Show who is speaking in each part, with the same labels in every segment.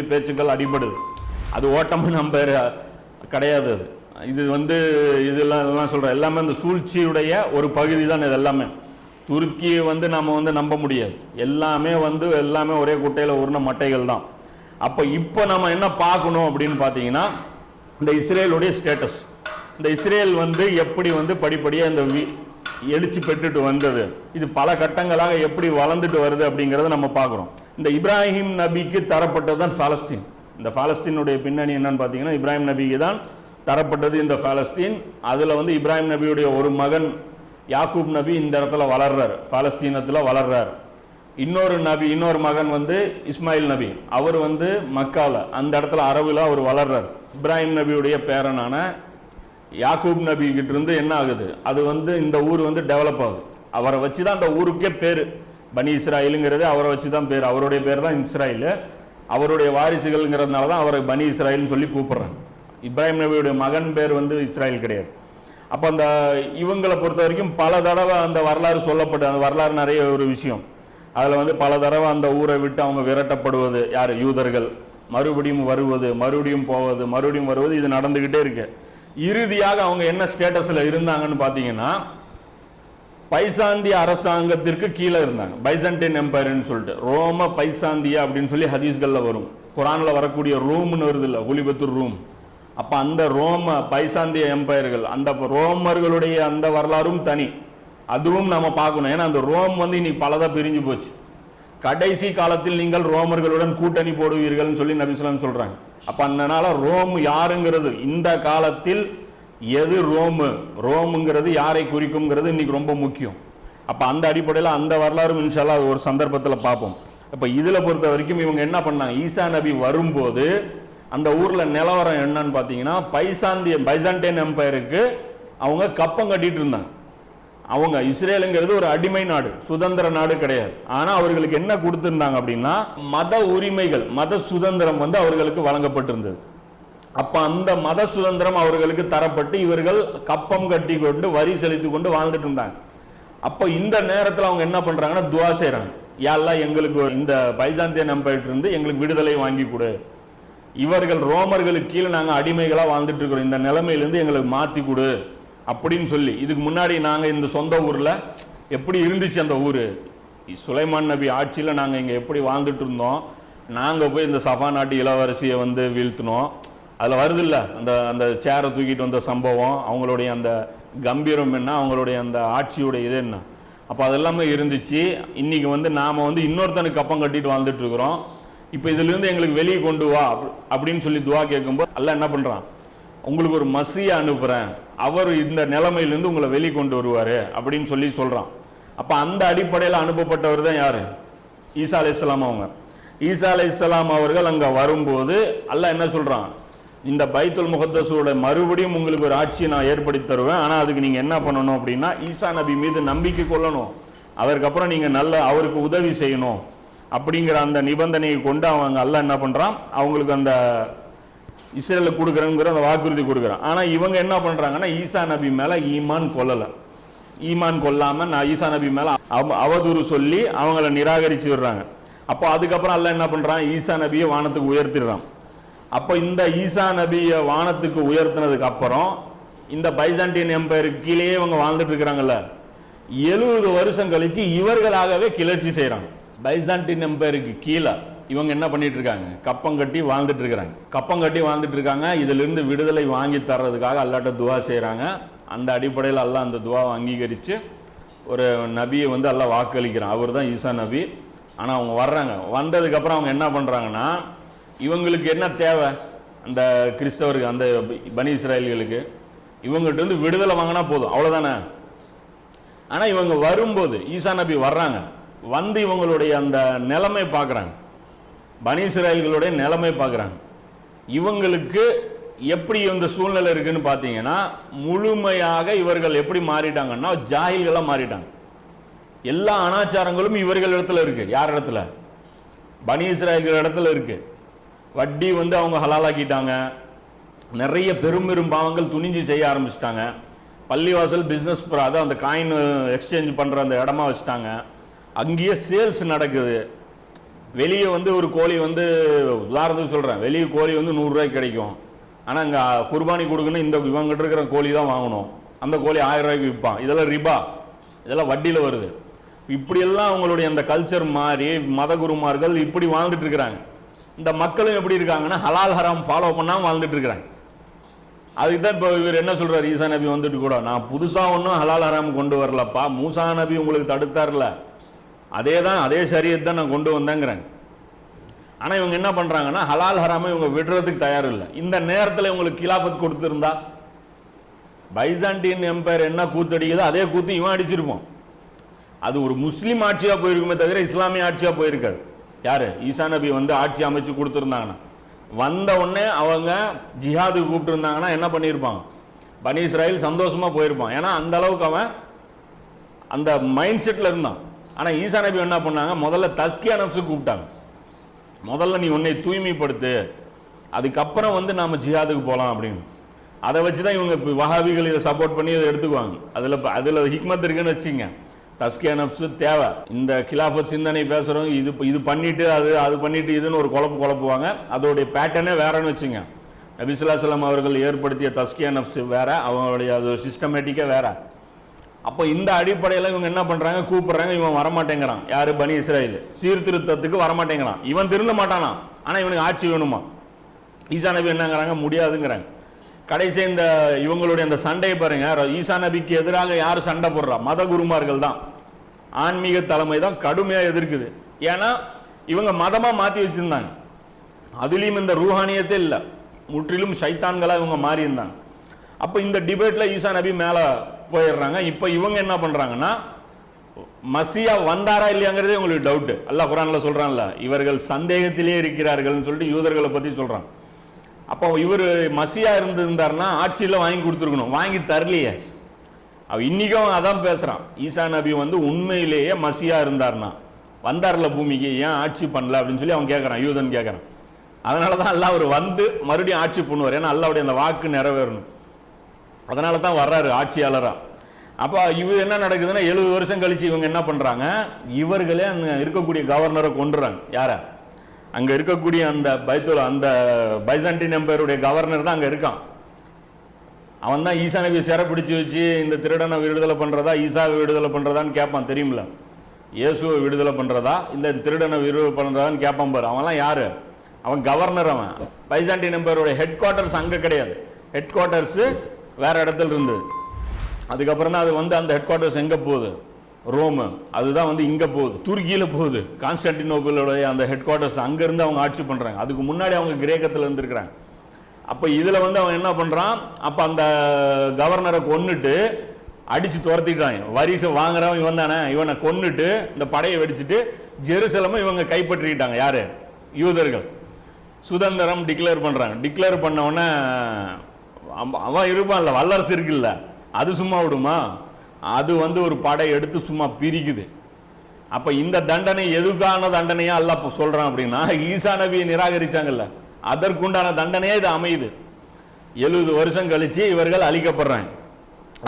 Speaker 1: பேச்சுக்கள் அடிபடுது. அது ஓட்டம் நம்பர் கிடையாது. இது இதெல்லாம் சொல்ற எல்லாமே இந்த சூழ்ச்சியுடைய ஒரு பகுதி தான். இது எல்லாமே துருக்கியை நம்ம நம்ப முடியாது. எல்லாமே எல்லாமே ஒரே குட்டையில் உருண மட்டைகள் தான். அப்போ இப்போ நம்ம என்ன பார்க்கணும் அப்படின்னு பார்த்தீங்கன்னா, இந்த இஸ்ரேலுடைய ஸ்டேட்டஸ், இந்த இஸ்ரேல் எப்படி படிப்படியாக இந்த எழுச்சி பெற்றுட்டு வந்தது, இது பல கட்டங்களாக எப்படி வளர்ந்துட்டு வருது அப்படிங்கிறத நம்ம பார்க்குறோம். இந்த இப்ராஹிம் நபிக்கு தரப்பட்டது தான் பாலஸ்தீன். இந்த பாலஸ்தீனுடைய பின்னணி என்னன்னு பார்த்தீங்கன்னா, இப்ராஹிம் நபிக்கு தான் தரப்பட்டது இந்த பாலஸ்தீன். அதில் இப்ராஹிம் நபியுடைய ஒரு மகன் யாக்கூப் நபி இந்த இடத்துல வளர்றார், பாலஸ்தீனத்தில் வளர்றார். இன்னொரு மகன் இஸ்மாயில் நபி, அவர் மக்காவில் அந்த இடத்துல அரபுல அவர் வளர்றார். இப்ராஹிம் நபியுடைய பேரனான யாக்கூப் நபி கிட்ட இருந்து என்ன ஆகுது, அது இந்த ஊர் டெவலப் ஆகுது. அவரை வச்சு தான் அந்த ஊருக்கே பேர் பனி இஸ்ராயிலுங்கிறது, அவரை வச்சு தான் பேர். அவருடைய பேர் தான் இஸ்ராயில். அவருடைய வாரிசுகள்ங்கிறதுனால தான் அவரை பனி இஸ்ராயில்னு சொல்லி கூப்பிடுறாங்க. இப்ராஹிம் நபியுடைய மகன் பேர் இஸ்ராயில் கிடையாது. அப்போ அந்த இவங்களை பொறுத்த வரைக்கும் பல தடவை அந்த வரலாறு சொல்லப்பட்டு, அந்த வரலாறு நிறைய ஒரு விஷயம். அதில் பல தடவை அந்த ஊரை விட்டு அவங்க விரட்டப்படுவது, யார், யூதர்கள், மறுபடியும் வருவது, மறுபடியும் போவது, மறுபடியும் வருவது, இது நடந்துக்கிட்டே இருக்கு. இறுதியாக அவங்க என்ன ஸ்டேட்டஸில் இருந்தாங்கன்னு பார்த்தீங்கன்னா, பைசாந்திய அரசாங்கத்திற்கு கீழே இருந்தாங்க. பைசன்டைன் எம்பையர்னு சொல்லிட்டு ரோம பைசாந்தியா அப்படின்னு சொல்லி ஹதீஸ்களில் வரும். குரானில் வரக்கூடிய ரூம்னு வருது இல்லை, குலிபத்துர் ரூம். அப்போ அந்த ரோம பைசாந்திய எம்பையர்கள், அந்த ரோமர்களுடைய அந்த வரலாறும் தனி, அதுவும் நம்ம பார்க்கணும். ஏன்னா அந்த ரோம் இன்னைக்கு பலதாக பிரிஞ்சு போச்சு. கடைசி காலத்தில் நீங்கள் ரோமர்களுடன் கூட்டணி போடுவீர்கள் சொல்லி நபி ஸல்லல்லாஹு அலைஹி சொல்றாங்க. அப்ப அதனால ரோம் யாருங்கிறது, இந்த காலத்தில் எது ரோமுங்கிறது யாரை குறிக்கும்ங்கிறது இன்னைக்கு ரொம்ப முக்கியம். அப்ப அந்த அடிப்படையில் அந்த வரலாறும் இன்ஷா அல்லாஹ் அது ஒரு சந்தர்ப்பத்தில் பார்ப்போம். அப்ப இதுல பொறுத்த வரைக்கும் இவங்க என்ன பண்ணாங்க, ஈசா நபி வரும்போது அந்த ஊர்ல நிலவரம் என்னன்னு பார்த்தீங்கன்னா, பைசாண்டைன் எம்பையருக்கு அவங்க கப்பம் கட்டிட்டு இருந்தாங்க. அவங்க இஸ்ரேலுங்கிறது ஒரு அடிமை நாடு, சுதந்திர நாடு கிடையாது. ஆனா அவர்களுக்கு என்ன கொடுத்திருந்தாங்க அப்படின்னா, மத உரிமைகள், மத சுதந்திரம் அவர்களுக்கு வழங்கப்பட்டிருந்தது. அப்ப அந்த மத சுதந்திரம் அவர்களுக்கு தரப்பட்டு இவர்கள் கப்பம் கட்டி கொண்டு வரி செலுத்தி கொண்டு வாழ்ந்துட்டு இருந்தாங்க. அப்ப இந்த நேரத்தில் அவங்க என்ன பண்றாங்கன்னா, துவா செய்யறாங்க, யாரெல்லாம் எங்களுக்கு இந்த பைசாந்தியன் எம்பையர் இருந்து எங்களுக்கு விடுதலை வாங்கி கொடு, இவர்கள் ரோமர்களுக்கு கீழே நாங்க அடிமைகளா வாழ்ந்துட்டு இருக்கிறோம், இந்த நிலைமையிலிருந்து எங்களுக்கு மாத்தி கொடு அப்படின்னு சொல்லி. இதுக்கு முன்னாடி நாங்கள் இந்த சொந்த ஊரில் எப்படி இருந்துச்சு, அந்த ஊர் சுலைமான் நபி ஆட்சியில் நாங்கள் இங்கே எப்படி வாழ்ந்துட்டு இருந்தோம், நாங்கள் போய் இந்த சஃபா நாட்டு இளவரசியை வீழ்த்தினோம், அதில் வருது இல்லை அந்த அந்த சேரை தூக்கிட்டு வந்த சம்பவம், அவங்களுடைய அந்த கம்பீரம் என்ன, அவங்களுடைய அந்த ஆட்சியுடைய இது என்ன, அப்போ அதெல்லாமே இருந்துச்சு. இன்னைக்கு நாம் இன்னொருத்தனுக்கு கப்பம் கட்டிட்டு வாழ்ந்துட்டு இருக்கிறோம், இப்போ இதுலேருந்து எங்களுக்கு வெளியே கொண்டு வா அப்படின்னு சொல்லி துவா கேட்கும்போது அல்லாஹ் என்ன பண்ணுறான், உங்களுக்கு ஒரு மசியை அனுப்புகிறேன், அவர் இந்த நிலைமையிலிருந்து உங்களை வெளியே கொண்டு வருவார் அப்படின்னு சொல்லி சொல்கிறான். அப்போ அந்த அடிப்படையில் அனுப்பப்பட்டவர் தான் யார், ஈசா அலைஹிஸ்ஸலாம். அவங்க ஈசா அலைஹிஸ்ஸலாம் அவர்கள் அங்கே வரும்போது அல்லாஹ் என்ன சொல்கிறான், இந்த பைத்துல் முகத்தஸோட மறுபடியும் உங்களுக்கு ஒரு ஆட்சியை நான் ஏற்படுத்தி தருவேன், ஆனால் அதுக்கு நீங்கள் என்ன பண்ணணும் அப்படின்னா, ஈசா நபி மீது நம்பிக்கை கொள்ளணும், அதற்கப்புறம் நீங்கள் அவருக்கு உதவி செய்யணும் அப்படிங்கிற அந்த நிபந்தனையை கொண்டு அவங்க அல்லாஹ் என்ன பண்ணுறான், அவங்களுக்கு அந்த இஸ்ரேலுக்கு கொடுக்குறேங்கிற அந்த வாக்குறுதி கொடுக்குறான். ஆனால் இவங்க என்ன பண்ணுறாங்கன்னா, ஈசா நபி மேலே ஈமான் கொள்ளலை. ஈமான் கொள்ளாமல் நான் ஈசா நபி மேலே அவதூறு சொல்லி அவங்கள நிராகரிச்சு விடுறாங்க. அப்போ அதுக்கப்புறம் அல்லாஹ் என்ன பண்ணுறான், ஈசா நபியை வானத்துக்கு உயர்த்திடுறான். அப்போ இந்த ஈசா நபியை வானத்துக்கு உயர்த்தினதுக்கு அப்புறம் இந்த பைசாண்டியன் எம்பையருக்கு கீழே இவங்க வாழ்ந்துட்டு இருக்கிறாங்கல்ல, 70 வருஷம் கழிச்சு இவர்களாகவே கிளர்ச்சி செய்கிறாங்க. பைசாண்டியன் எம்பையருக்கு கீழே இவங்க என்ன பண்ணிட்டு இருக்காங்க, கப்பம் கட்டி வாழ்ந்துட்டு இருக்கிறாங்க. கப்பம் கட்டி வாழ்ந்துட்டு இருக்காங்க. இதிலிருந்து விடுதலை வாங்கி தர்றதுக்காக அல்லாட்ட துவா செய்கிறாங்க. அந்த அடிப்படையில் அல்லாஹ் அந்த துவாவை அங்கீகரித்து ஒரு நபியை அல்லாஹ் வாக்களிக்கிறான், அவர் தான் ஈசா நபி. ஆனால் அவங்க வர்றாங்க. வந்ததுக்கப்புறம் அவங்க என்ன பண்ணுறாங்கன்னா, இவங்களுக்கு என்ன தேவை, அந்த கிறிஸ்தவருக்கு, அந்த பனி இஸ்ராயல்களுக்கு இவங்ககிட்ட இருந்து விடுதலை வாங்கினா போதும், அவ்வளோதானே. ஆனால் இவங்க வரும்போது ஈசா நபி வர்றாங்க, இவங்களுடைய அந்த நிலைமை பார்க்குறாங்க, பனி இஸ்ராயல்களுடைய நிலைமை பார்க்குறாங்க. இவங்களுக்கு எப்படி இந்த சூழ்நிலை இருக்குன்னு பார்த்தீங்கன்னா, முழுமையாக இவர்கள் எப்படி மாறிட்டாங்கன்னா, ஜாஹில்களாக மாறிட்டாங்க. எல்லா அனாச்சாரங்களும் இவர்கள் இடத்துல இருக்கு. யார் இடத்துல, பனி இஸ்ராயல்கள் இடத்துல இருக்கு. வட்டி அவங்க ஹலாலாக்கிட்டாங்க. நிறைய பெரும் பெரும் பாவங்கள் துணிஞ்சு செய்ய ஆரம்பிச்சிட்டாங்க. பள்ளிவாசல் பிஸ்னஸ் அதான் அந்த காயின் எக்ஸ்சேஞ்ச் பண்ணுற அந்த இடமா வச்சுட்டாங்க. அங்கேயே சேல்ஸ் நடக்குது. வெளியே வந்து ஒரு கோழி வந்து உதாரணத்துக்கு சொல்கிறேன், வெளியே கோழி வந்து 100 ரூபாய்க்கு கிடைக்கும். ஆனால் இங்கே குர்பானி கொடுக்கணும், இந்த இவங்ககிட்ட இருக்கிற கோழி தான் வாங்கணும். அந்த கோழி 1000 ரூபாய்க்கு விற்பான். இதெல்லாம் ரிபா, இதெல்லாம் வட்டியில் வருது. இப்படியெல்லாம் அவங்களுடைய அந்த கல்ச்சர் மாறி மத குருமார்கள் இப்படி வாழ்ந்துட்டு இருக்கிறாங்க. இந்த மக்களும் எப்படி இருக்காங்கன்னா ஹலால் ஹராம் ஃபாலோ பண்ணாமல் வாழ்ந்துட்டு இருக்கிறாங்க. அதுக்கு தான் இப்போ இவர் என்ன சொல்கிறார், ஈசா நபி வந்துட்டு கூட நான் புதுசாக ஒன்றும் ஹலால் ஹராம் கொண்டு வரலப்பா, மூசா நபி உங்களுக்கு தடுத்தார்ல, அதே ஷரியத் தான் நான் கொண்டு வந்தேங்கிறாங்க. ஆனால் இவங்க என்ன பண்ணுறாங்கன்னா ஹலால் ஹராமை இவங்க விடுறதுக்கு தயார் இல்லை. இந்த நேரத்தில் இவங்களுக்கு கிலாஃபத் கொடுத்துருந்தா பைசாண்டியன் எம்பையர் என்ன கூத்தடிக்குதோ அதே கூத்து இவன் அடிச்சிருப்போம். அது ஒரு முஸ்லீம் ஆட்சியாக போயிருக்குமே தவிர இஸ்லாமிய ஆட்சியாக போயிருக்காது. யார் ஈசா நபி வந்து ஆட்சி அமைச்சு கொடுத்துருந்தாங்கன்னா, வந்த உடனே அவங்க ஜிஹாதுக்கு கூப்பிட்டுருந்தாங்கன்னா என்ன பண்ணியிருப்பாங்க, பனி இஸ்ராயில் சந்தோஷமாக போயிருப்பான். ஏன்னா அந்த அளவுக்கு அவன் அந்த மைண்ட் செட்டில் இருந்தான். ஆனால் ஈசா நபி என்ன பண்ணாங்க, முதல்ல தஸ்கியா நஃப்ஸுக்கு கூப்பிட்டாங்க. முதல்ல நீ உன்னை தூய்மைப்படுத்து, அதுக்கப்புறம் வந்து நாம் ஜிஹாதுக்கு போகலாம் அப்படின்னு. அதை வச்சு தான் இவங்க வஹாபிகள் இதை சப்போர்ட் பண்ணி இதை எடுத்துக்குவாங்க. அதில் ஹிக்மத் இருக்குன்னு வச்சுங்க. தஸ்கியா நஃப்ஸ் தேவை. இந்த கிலாஃபத் சிந்தனை பேசுகிறவங்க இது பண்ணிட்டு அது பண்ணிட்டு இதுன்னு ஒரு குழப்புவாங்க. அதோடைய பேட்டர்னே வேறன்னு வச்சுங்க. நபி ஸல்லல்லாஹு அலைஹி வஸல்லம் அவர்கள் ஏற்படுத்திய தஸ்கியா நஃப்ஸ் வேற, அவங்களுடைய அது சிஸ்டமேட்டிக்காக வேற. அப்போ இந்த அடிப்படையில் இவங்க என்ன பண்ணுறாங்க, கூப்பிட்றாங்க, இவன் வரமாட்டேங்கிறான். யார், பனி இஸ்ராயில் சீர்திருத்தத்துக்கு வரமாட்டேங்கிறான். இவன் திருந்த மாட்டானா, ஆனால் இவனுக்கு ஆட்சி வேணுமா. ஈசா நபி என்னங்கிறாங்க, முடியாதுங்கிறாங்க. கடைசி இந்த இவங்களுடைய அந்த சண்டையை பாருங்க, ஈசா நபிக்கு எதிராக யார் சண்டை போடுறா, மத குருமார்கள் தான், ஆன்மீக தலைமை தான் கடுமையாக எதிர்க்குது. ஏன்னா இவங்க மதமாக மாற்றி வச்சுருந்தாங்க. அதுலேயும் இந்த ரூஹானியத்தே இல்லை, முற்றிலும் ஷைத்தான்களாக இவங்க மாறி இருந்தாங்க. அப்போ இந்த டிபேட்டில் ஈசா நபி மேலே போயிடுறாங்க. இப்போ இவங்க என்ன பண்ணுறாங்கன்னா, மசியா வந்தாரா இல்லையாங்கிறதே உங்களுக்கு டவுட்டு. அல்லாஹ் குர்ஆன்ல சொல்கிறான்ல, இவர்கள் சந்தேகத்திலே இருக்கிறார்கள்னு சொல்லிட்டு யூதர்களை பற்றி சொல்கிறான். அப்போ இவர் மசியா இருந்திருந்தார்னா ஆட்சியில் வாங்கி கொடுத்துருக்கணும், வாங்கி தரலையே. இன்றைக்கும் அதான் பேசுகிறான். ஈசா நபி வந்து உண்மையிலேயே மசியா இருந்தார்னா வந்தார்ல பூமிக்கு, ஏன் ஆட்சி பண்ணல அப்படின்னு சொல்லி அவன் கேட்குறான், யூதன் கேட்குறான். அதனால தான் அல்லாஹ் அவர் வந்து மறுபடியும் ஆட்சி பண்ணுவார். ஏன்னா அல்லாஹ்வுடைய அந்த வாக்கு நிறைவேறணும். அதனால தான் வர்றாரு ஆட்சியாளராக. அப்போ இவர் என்ன நடக்குதுன்னா, 70 வருஷம் கழிச்சு இவங்க என்ன பண்ணுறாங்க, இவர்களே அங்கே இருக்கக்கூடிய கவர்னரை கொண்டுறாங்க. யாரை, அங்கே இருக்கக்கூடிய அந்த பைசாண்டின் எம்பையருடைய கவர்னர் தான் அங்கே இருக்கான். அவன் தான் ஈசா நபி சிறை பிடிச்சி வச்சு இந்த திருடனை விடுதலை பண்ணுறதா, ஈசாவை விடுதலை பண்ணுறதான்னு கேட்பான். தெரியுமில்ல, இயேசுவை விடுதலை பண்ணுறதா இந்த திருடனை விடுதலை பண்ணுறதான்னு கேட்பான் பாரு. அவன்லாம் யார், அவன் கவர்னர். அவன் பைசாண்டின் எம்பையருடைய ஹெட் குவார்ட்டர்ஸ் அங்கே கிடையாது, ஹெட் குவார்ட்டர்ஸு வேற இடத்துல இருந்தது. அதுக்கப்புறம் தான் அது வந்து அந்த ஹெட் குவார்ட்டர்ஸ் எங்கே போகுது, ரோமு, அதுதான் வந்து இங்கே போகுது, துருக்கியில் போகுது. கான்ஸ்டான்டினோபிளோடைய அந்த ஹெட் குவார்ட்டர்ஸ் அங்கேருந்து அவங்க ஆட்சி பண்ணுறாங்க. அதுக்கு முன்னாடி அவங்க கிரேக்கத்தில் இருந்துருக்கிறாங்க. அப்போ இதில் வந்து அவன் என்ன பண்ணுறான், அப்போ அந்த கவர்னரை கொன்னுட்டு அடித்து துரத்திட்டாங்க. வரிசை வாங்குறவன் இவன் தானே, இவனை கொன்னுட்டு இந்த படையை வெடிச்சிட்டு ஜெருசலமை இவங்க கைப்பற்றிக்கிட்டாங்க. யார், யூதர்கள். சுதந்திரம் டிக்ளேர் பண்ணுறாங்க. டிக்ளேர் பண்ணவுடனே அவன் இருப்பான்ல, வல்லரசு இருக்குல்ல, அது சும்மா விடுமா, அது வந்து ஒரு படை எடுத்து சும்மா பிரிக்குது. அப்போ இந்த தண்டனை எதுக்கான தண்டனையா அல்லாஹ் சொல்கிறான் அப்படின்னா, ஈசா நபியை நிராகரிச்சாங்கல்ல, அதற்குண்டான தண்டனையே இது அமையுது. 70 வருஷம் கழிச்சு இவர்கள் அழிக்கப்படுறாங்க.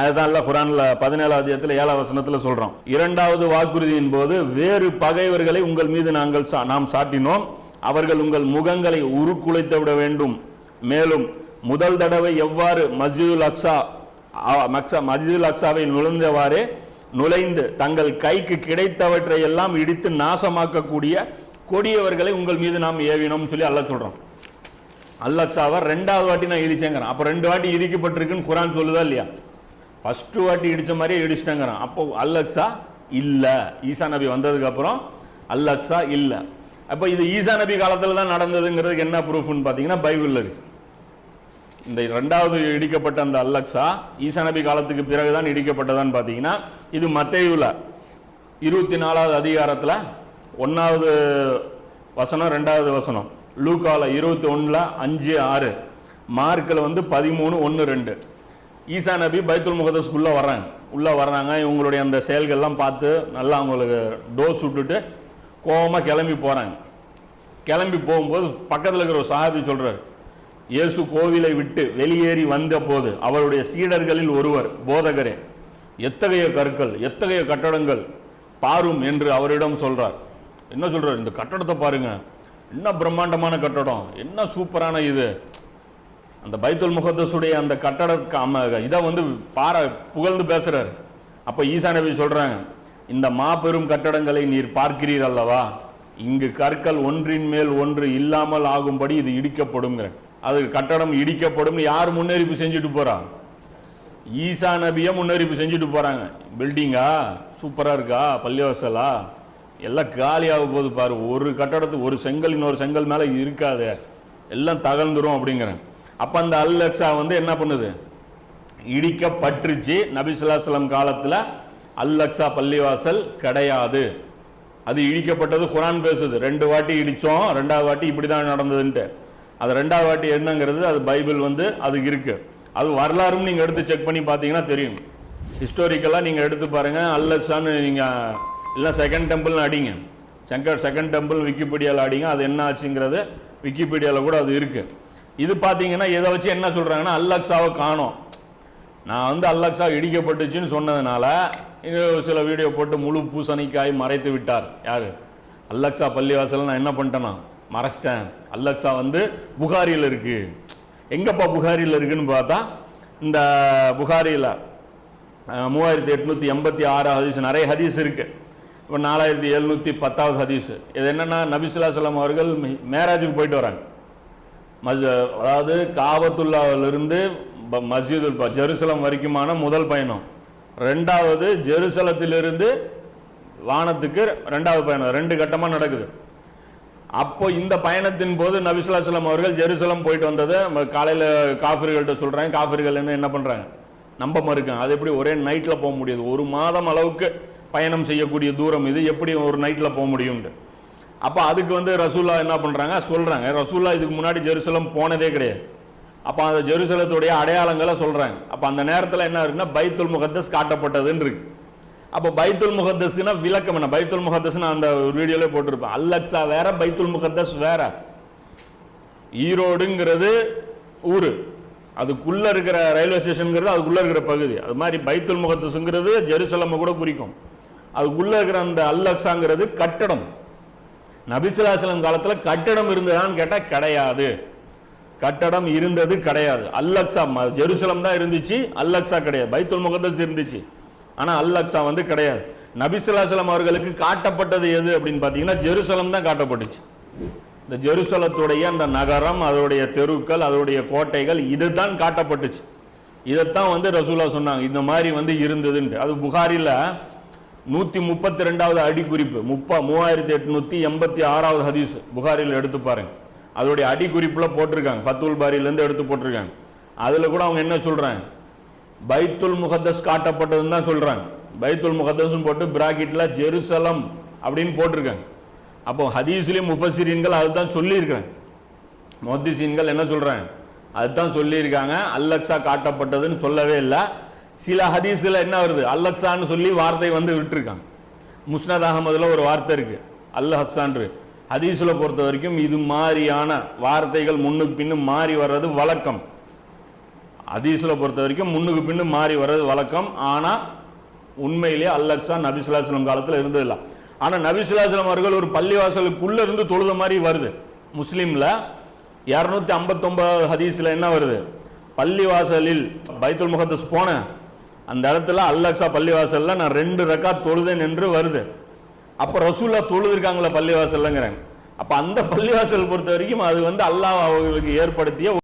Speaker 1: அதுதான் அல்லாஹ் குர்ஆன்ல 17வது அத்தியாயத்தில் 7வது வசனத்தில் சொல்கிறோம். 2வது வாக்குறுதியின் போது, வேறு பகைவர்களை உங்கள் மீது நாம் சாட்டினோம், அவர்கள் உங்கள் முகங்களை உருக்குலைத்து விட வேண்டும். மேலும் முதல் தடவை எவ்வாறு மஸ்ஜிதுல் அக்ஸாவை நுழைந்து தங்கள் கைக்கு கிடைத்தவற்றை எல்லாம் இடித்து நாசமாக்கக்கூடிய கொடியவர்களை உங்கள் மீது நாம் ஏவினோம் சொல்லி அல்லாஹ் சொல்றோம். அல் அக்ஸாவை 2வது வாட்டி நான் இடிச்சேங்கிறான். அப்போ 2 வாட்டி இடிக்கப்பட்டிருக்குன்னு குர்ஆன் சொல்லுதா இல்லையா? ஃபர்ஸ்ட் வாட்டி இடிச்ச மாதிரியே இடிச்சிட்டேங்கிறான். அப்போ அல் அக்ஸா இல்லை, ஈசா நபி வந்ததுக்கு அப்புறம் அல் அக்ஸா இல்லை. அப்போ இது ஈசா நபி காலத்தில் தான் நடந்ததுங்கிறதுக்கு என்ன ப்ரூஃப்னு பார்த்தீங்கன்னா பைபிளில் இருக்கு. இந்த 2வது இடிக்கப்பட்ட அந்த அல் அக்ஸா ஈசா நபி காலத்துக்கு பிறகுதான் இடிக்கப்பட்டதான்னு பார்த்தீங்கன்னா, இது மத்தேயுல 24வது அதிகாரத்தில் 1வது வசனம் 2வது வசனம், லூக்கால 21ல் 5, 6, மார்க்கில் வந்து 13, 1, 2. ஈசா நபி பைத்துல் முகதஸ்குள்ளே வர்றாங்க. இவங்களுடைய அந்த செயல்கள்லாம் பார்த்து நல்லா அவங்களுக்கு டோஸ் விட்டுட்டு கோபமாக கிளம்பி போகிறாங்க. கிளம்பி போகும்போது பக்கத்தில் இருக்கிற ஒரு சஹாபி சொல்கிறார், இயேசு கோவிலை விட்டு வெளியேறி வந்த போது அவருடைய சீடர்களில் ஒருவர், போதகரே, எத்தகைய கற்கள், எத்தகைய கட்டடங்கள் பாரும் என்று அவரிடம் சொல்றார். என்ன சொல்றாரு, இந்த கட்டடத்தை பாருங்க, என்ன பிரம்மாண்டமான கட்டடம், என்ன சூப்பரான இது. அந்த பைத்துல் முகத்தஸுடைய அந்த கட்டட இதை வந்து புகழ்ந்து பேசுறாரு. அப்ப ஈசா நபி சொல்றாங்க, இந்த மாபெரும் கட்டடங்களை நீர் பார்க்கிறீர் அல்லவா, இங்கு கற்கள் ஒன்றின் மேல் ஒன்று இல்லாமல் ஆகும்படி இது இடிக்கப்படும். அது கட்டடம் இடிக்கப்படும். யார் முன்னறிவிப்பு செஞ்சுட்டு போறா? ஈசா நபியை முன்னறிவிப்பு செஞ்சுட்டு போறாங்க. பில்டிங்கா சூப்பரா இருக்கா, பள்ளிவாசலா, எல்லாம் காலியாக போகுது பாரு, ஒரு கட்டடத்துக்கு ஒரு செங்கல் இன்னொரு செங்கல் மேல இருக்காது, எல்லாம் தகர்ந்துரும் அப்படிங்கிறேன். அப்ப அந்த அல் அக்ஸா வந்து என்ன பண்ணுது, இடிக்கப்பட்டுச்சு. நபி ஸல்லல்லாஹு அலைஹி வஸல்லம் காலத்துல அல் அக்ஸா பள்ளிவாசல் கிடையாது. அது இடிக்கப்பட்டது குர்ஆன் பேசுது. 2 வாட்டி இடிச்சோம், 2வது வாட்டி இப்படிதான் நடந்ததுன்ட்டு. அது 2வது வாட்டி என்னங்கிறது அது பைபிள் வந்து அது இருக்கு. அது வரலாறும் நீங்க எடுத்து செக் பண்ணி பார்த்தீங்கன்னா தெரியும். ஹிஸ்டோரிக்கலா நீங்க எடுத்து பாருங்க. அல் அக்ஸான்னு நீங்க இல்லை செகண்ட் டெம்பிள்னு அடிங்க, செகண்ட் டெம்பிள் விக்கிபீடியாவில் அடிங்க, அது என்ன ஆச்சுங்கிறது விக்கிபீடியாவில் கூட அது இருக்கு. இது பார்த்தீங்கன்னா இதை வச்சு என்ன சொல்றாங்கன்னா அல் அக்ஸாவை காணோம். நான் வந்து அல் அக்ஸா இடிக்கப்பட்டுச்சுன்னு சொன்னதுனால சில வீடியோ போட்டு முழு பூசணிக்காய் மறைத்து விட்டார். யாரு? அல் அக்ஸா பள்ளிவாசல் நான் என்ன பண்ணிட்டேன்னா மறைச்சிட்டேன். அல் அக்ஸா வந்து புகாரியில் இருக்கு. எங்கப்பா புகாரியில் இருக்குன்னு பார்த்தா இந்த புகாரியில் 3886 ஹதீஸ், நிறைய ஹதீஸ் இருக்கு. இப்போ 4710வது ஹதீஸ். இது என்னன்னா நபி ஸல்லல்லாஹு அலைஹி வஸல்லம் அவர்கள் மேராஜுக்கு போயிட்டு வராங்க. அதாவது காபத்துல்லாவிலிருந்து மஸ்ஜிதுல் ஜெருசலம் வரைக்குமான முதல் பயணம். 2வது ஜெருசலத்திலிருந்து வானத்துக்கு 2வது பயணம். 2 கட்டமா நடக்குது. அப்போ இந்த பயணத்தின் போது நபி ஸல்லல்லாஹு அலைஹி வஸல்லம் அவர்கள் ஜெருசலம் போயிட்டு வந்தது காலையில காஃபிர்கள்ட்ட சொல்றாங்க. காஃபிர்கள் என்ன பண்றாங்க, நம்ப மறுக்காங்க. அது எப்படி ஒரே நைட்ல போக முடியாது, 1 மாதம் அளவுக்கு பயணம் செய்யக்கூடிய தூரம் இது, எப்படி ஒரு நைட்ல போக முடியும்? அப்ப அதுக்கு வந்து ரசூல்லா என்ன பண்றாங்க, சொல்றாங்க. ரசூல்லா இதுக்கு முன்னாடி ஜெருசலம் போனதே கிடையாது. அப்ப அந்த ஜெருசலத்துடைய அடையாளங்களை சொல்றாங்க. அப்ப அந்த நேரத்தில் என்ன இருக்குன்னா பைத்துல் முகத்தஸ் காட்டப்பட்டதுன்னு இருக்கு. அப்ப பைத்துல் முகத்தஸ்னா விளக்கம் என்ன? பைத்துல் முகத்தஸ் அந்த வீடியோல போட்டிருப்பேன். அல் அக்ஸா வேற, பைத்துல் முகத்தஸ் வேற. ஈரோடுங்கிறது ஊரு, அதுக்குள்ள இருக்கிற ரயில்வே ஸ்டேஷன்ங்கிறது அதுக்குள்ள இருக்கிற பகுதி. அது மாதிரி பைத்துல் முகத்தஸ்ங்கிறது ஜெருசலம் கூட குறிக்கும். அதுக்குள்ள இருக்கிற அந்த அல் அக்ஸாங்கிறது கட்டடம். நபி ஸல்லல்லாஹு அலைஹி வஸல்லம் காலத்துல கட்டடம் இருந்ததான்னு கேட்டா கிடையாது. கட்டடம் இருந்தது கிடையாது. அல் அக்ஸா ஜெருசலம் தான் இருந்துச்சு, அல் அக்ஸா கிடையாது. பைத்துல் முகத்தஸ் இருந்துச்சு, ஆனா அல் அக்ஸா வந்து கிடையாது. நபி ஸல்லல்லாஹு அலைஹி வஸல்லம் அவர்களுக்கு காட்டப்பட்டது எது அப்படின்னு பாத்தீங்கன்னா ஜெருசலம் தான் காட்டப்பட்டுச்சு. இந்த ஜெருசலத்துடைய அந்த நகரம், அதோடைய தெருக்கள், அதோடைய கோட்டைகள், இதுதான் காட்டப்பட்டுச்சு. இதைத்தான் வந்து ரசூலா சொன்னாங்க இந்த மாதிரி வந்து இருந்ததுன்னு. அது புகாரில 132வது அடிக்குறிப்பு, 3886வது ஹதீஸ் புகாரில் எடுத்து பாருங்க. அதோடைய அடிக்குறிப்புல போட்டிருக்காங்க, ஃபத்துல் பாரியில இருந்து எடுத்து போட்டிருக்காங்க. அதுல கூட அவங்க என்ன சொல்றாங்க, பைத்துல் முகத்தஸ் காட்டப்பட்டதுன்னு தான் சொல்றாங்க. பைத்துல் முகத்தஸ் போட்டு பிராக்கெட்ல ஜெருசலம் அப்படின்னு போட்டிருக்காங்க. அப்போ ஹதீஸ்லயும் முஃபஸ்ஸிரீன்கள் அதுதான் சொல்லியிருக்காங்க. முஹத்திஸீன்கள் என்ன சொல்றாங்க, அதுதான் சொல்லியிருக்காங்க. அல் அக்ஸா காட்டப்பட்டதுன்னு சொல்லவே இல்லை. சில ஹதீஸ்ல என்ன வருது, அல் அக்ஸான்னு சொல்லி வார்த்தை வந்து விட்டுருக்காங்க. முஸ்னத் அஹமதுல ஒரு வார்த்தை இருக்கு அல் ஹஸ்ஸான். ஹதீஸ்ல பொறுத்த வரைக்கும் இது மாதிரியான வார்த்தைகள் முன்னுக்கு பின்னும் மாறி வர்றது வழக்கம். ஹதீஸ்ல பொறுத்த வரைக்கும் முன்னுக்கு பின்னும் மாறி வர்றது வழக்கம். ஆனா உண்மையிலேயே அல் அக்ஸா நபி ஸல்லல்லாஹு அலைஹி வஸல்லம் காலத்துல இருந்ததில்லை. ஆனா நபி ஸல்லல்லாஹு அலைஹி வஸல்லம் அவர்கள் ஒரு பள்ளிவாசலுக்குள்ள இருந்து தொழுத மாதிரி வருது. முஸ்லிம்ல 259 ஹதீஸ்ல என்ன வருது, பள்ளிவாசலில் பைத்துல் முகத்தஸ் போன அந்த இடத்துல அல் அக்ஸா பள்ளிவாசல்ல நான் 2 ரக்காத் தொழுதேன் என்று வருது. அப்ப ரசூல்லா தொழுது இருக்காங்களா பள்ளிவாசல்ங்கிறாங்க. அப்ப அந்த பள்ளிவாசல் பொறுத்த வரைக்கும் அது வந்து அல்லாஹ் அவர்களுக்கு ஏற்படுத்திய